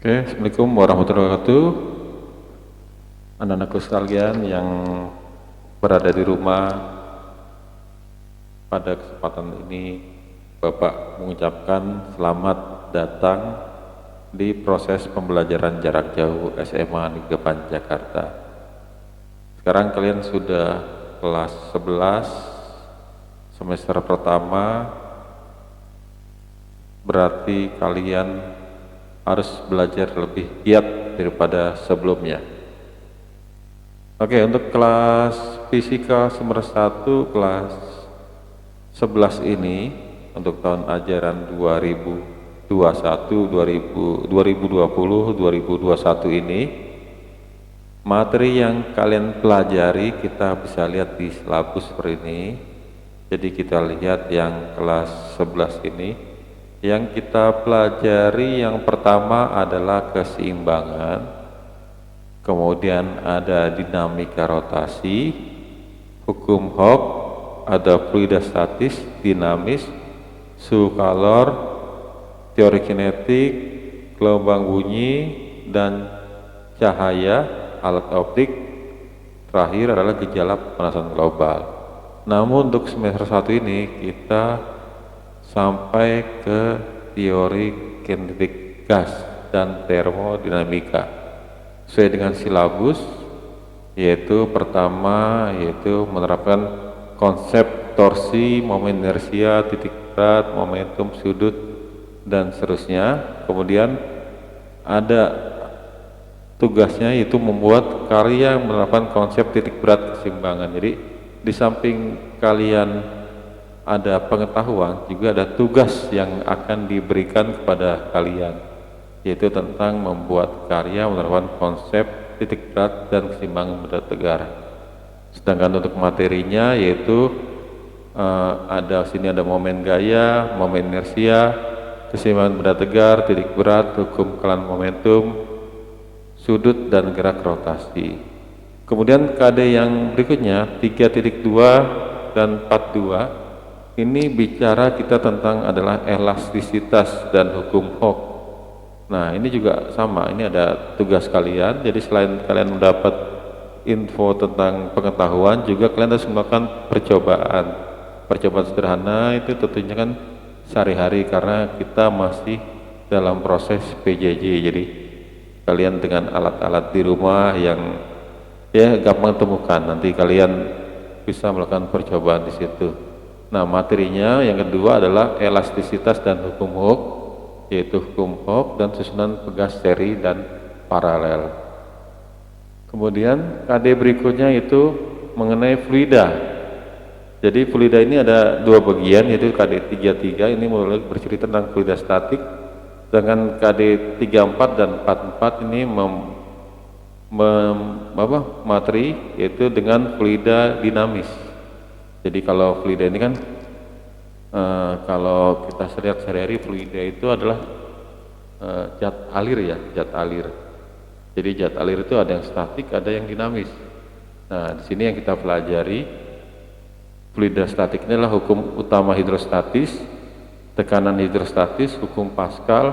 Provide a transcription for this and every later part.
Oke, Assalamualaikum warahmatullahi wabarakatuh. Anak-anakku sekalian yang berada di rumah, pada kesempatan ini Bapak mengucapkan selamat datang di proses pembelajaran jarak jauh SMA Negeri Depan Jakarta. Sekarang kalian sudah kelas 11 semester pertama, berarti kalian harus belajar lebih giat daripada sebelumnya. Oke, untuk kelas fisika semester 1 kelas 11 ini untuk tahun ajaran 2021 2021 ini, materi yang kalian pelajari kita bisa lihat di silabus seperti ini. Jadi kita lihat yang kelas 11 ini, yang kita pelajari yang pertama adalah keseimbangan, kemudian ada dinamika rotasi, hukum Hooke, ada fluida statis, dinamis, suhu kalor, teori kinetik, gelombang bunyi, dan cahaya, alat optik. Terakhir adalah gejala pemanasan global. Namun untuk semester 1 ini kita sampai ke teori kinetik gas dan termodinamika sesuai dengan silabus, yaitu pertama yaitu menerapkan konsep torsi, momen inersia, titik berat, momentum, sudut, dan seterusnya. Kemudian ada tugasnya yaitu membuat karya menerapkan konsep titik berat keseimbangan. Jadi di samping kalian ada pengetahuan, juga ada tugas yang akan diberikan kepada kalian, yaitu tentang membuat karya menerapkan konsep titik berat dan keseimbangan benda tegar. Sedangkan untuk materinya yaitu ada sini ada momen gaya, momen inersia, keseimbangan benda tegar, titik berat, hukum kelan momentum, sudut, dan gerak rotasi. Kemudian KD yang berikutnya 3.2 dan 42 ini bicara kita tentang adalah elastisitas dan hukum Hooke. Nah, ini juga sama, ini ada tugas kalian. Jadi selain kalian mendapat info tentang pengetahuan, juga kalian harus melakukan percobaan. Percobaan sederhana itu tentunya kan sehari-hari karena kita masih dalam proses PJJ. Jadi kalian dengan alat-alat di rumah yang ya gampang temukan, nanti kalian bisa melakukan percobaan di situ. Nah, materinya yang kedua adalah elastisitas dan hukum Hooke, yaitu hukum Hooke dan susunan pegas seri dan paralel. Kemudian KD berikutnya itu mengenai fluida. Jadi fluida ini ada dua bagian, yaitu KD 33 ini mulai bercerita tentang fluida statik, dengan KD 34 dan 44 ini materi yaitu dengan fluida dinamis. Jadi kalau fluida ini kan kalau kita lihat sehari-hari, fluida itu adalah zat alir ya, zat alir. Jadi zat alir itu ada yang statik, ada yang dinamis. Nah, di sini yang kita pelajari fluida statik ini adalah hukum utama hidrostatis, tekanan hidrostatis, hukum Pascal,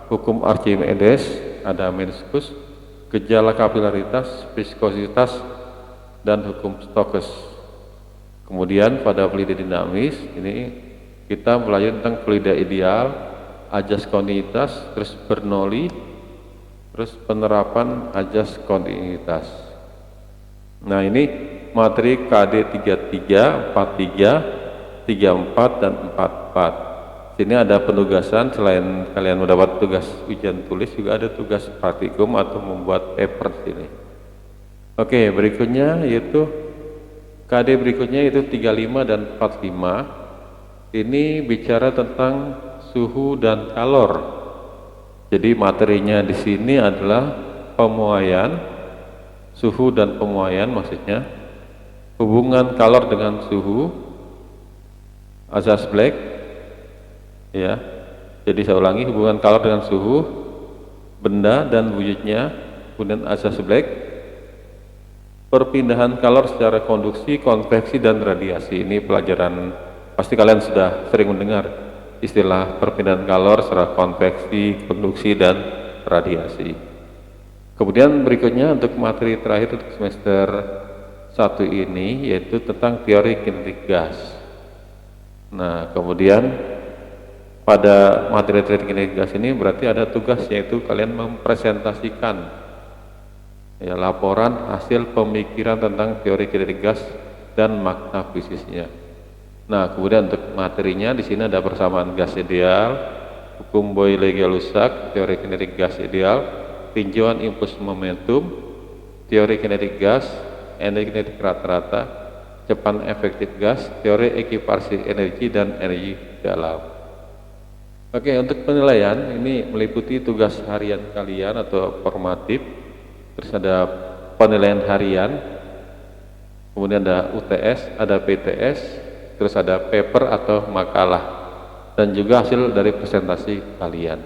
hukum Archimedes, ada meniskus, gejala kapilaritas, viskositas, dan hukum Stokes. Kemudian pada fluida dinamis ini kita belajar tentang fluida ideal, ajas kontinuitas, terus Bernoulli, terus penerapan ajas kontinuitas. Nah, ini materi KD 33, 43, 34, dan 44. Sini ada penugasan, selain kalian mendapat tugas ujian tulis, juga ada tugas praktikum atau membuat paper sini. Oke, berikutnya yaitu KD berikutnya itu 35 dan 45. Ini bicara tentang suhu dan kalor. Jadi materinya di sini adalah pemuaian, suhu dan pemuaian maksudnya, hubungan kalor dengan suhu, asas Black, ya. Jadi saya ulangi, hubungan kalor dengan suhu, benda dan wujudnya, kemudian asas Black, perpindahan kalor secara konduksi, konveksi, dan radiasi. Ini pelajaran, pasti kalian sudah sering mendengar istilah perpindahan kalor secara konveksi, konduksi, dan radiasi. Kemudian berikutnya untuk materi terakhir untuk semester 1 ini yaitu tentang teori kinetik gas. Nah, kemudian pada materi teori kinetik gas ini berarti ada tugas, yaitu kalian mempresentasikan ya, laporan hasil pemikiran tentang teori kinetik gas dan makna fisiknya. Nah, kemudian untuk materinya di sini ada persamaan gas ideal, hukum Boyle-Legge-Lussac, teori kinetik gas ideal, tinjauan impuls momentum, teori kinetik gas, energi kinetik rata-rata, cepat efektif gas, teori ekiparsi energi dan energi dalam. Oke, untuk penilaian ini meliputi tugas harian kalian atau formatif, terus ada penilaian harian, kemudian ada UTS, ada PTS, terus ada paper atau makalah, dan juga hasil dari presentasi kalian.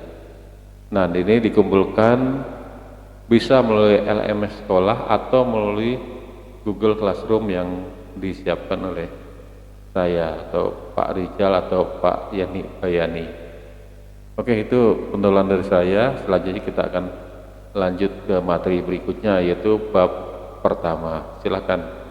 Nah, ini dikumpulkan bisa melalui LMS sekolah atau melalui Google Classroom yang disiapkan oleh saya atau Pak Rijal atau Pak Yani Bayani. Oke, itu pendahuluan dari saya. Selanjutnya kita akan lanjut ke materi berikutnya, yaitu bab pertama. Silakan.